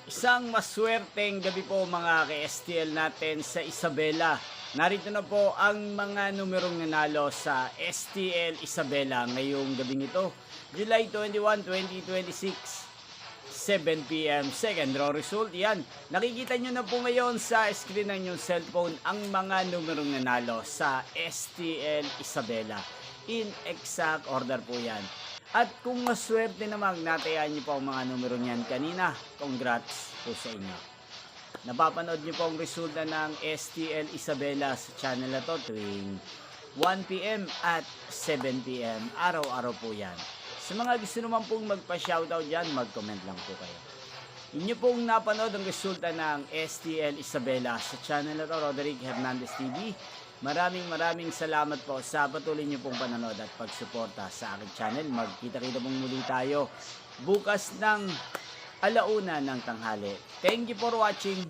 Isang maswerteng gabi po mga ka-STL natin sa Isabela. Narito na po ang mga numerong nanalo sa STL Isabela ngayong gabing ito, July 21, 2026, 7 p.m. Second draw result. Yan, nakikita nyo na po ngayon sa screen ng inyong cellphone ang mga numerong nanalo sa STL Isabela. In exact order po yan. At kung maswerte naman, natayaan nyo po ang mga numero niyan kanina. Congrats po sa inyo. Napapanood nyo po ang resulta ng STL Isabela sa channel na to tuwing 1 p.m. at 7 p.m. Araw-araw po yan. Sa mga gusto naman pong magpa-shoutout dyan, mag-comment lang po kayo. Inyo pong napanood ang resulta ng STL Isabela sa channel na to, Roderick Hernandez TV. Maraming salamat po sa patuloy niyo pong panonood at pagsuporta sa aking channel. Magkita-kita pong muli tayo bukas ng 1:00 ng tanghali. Thank you for watching.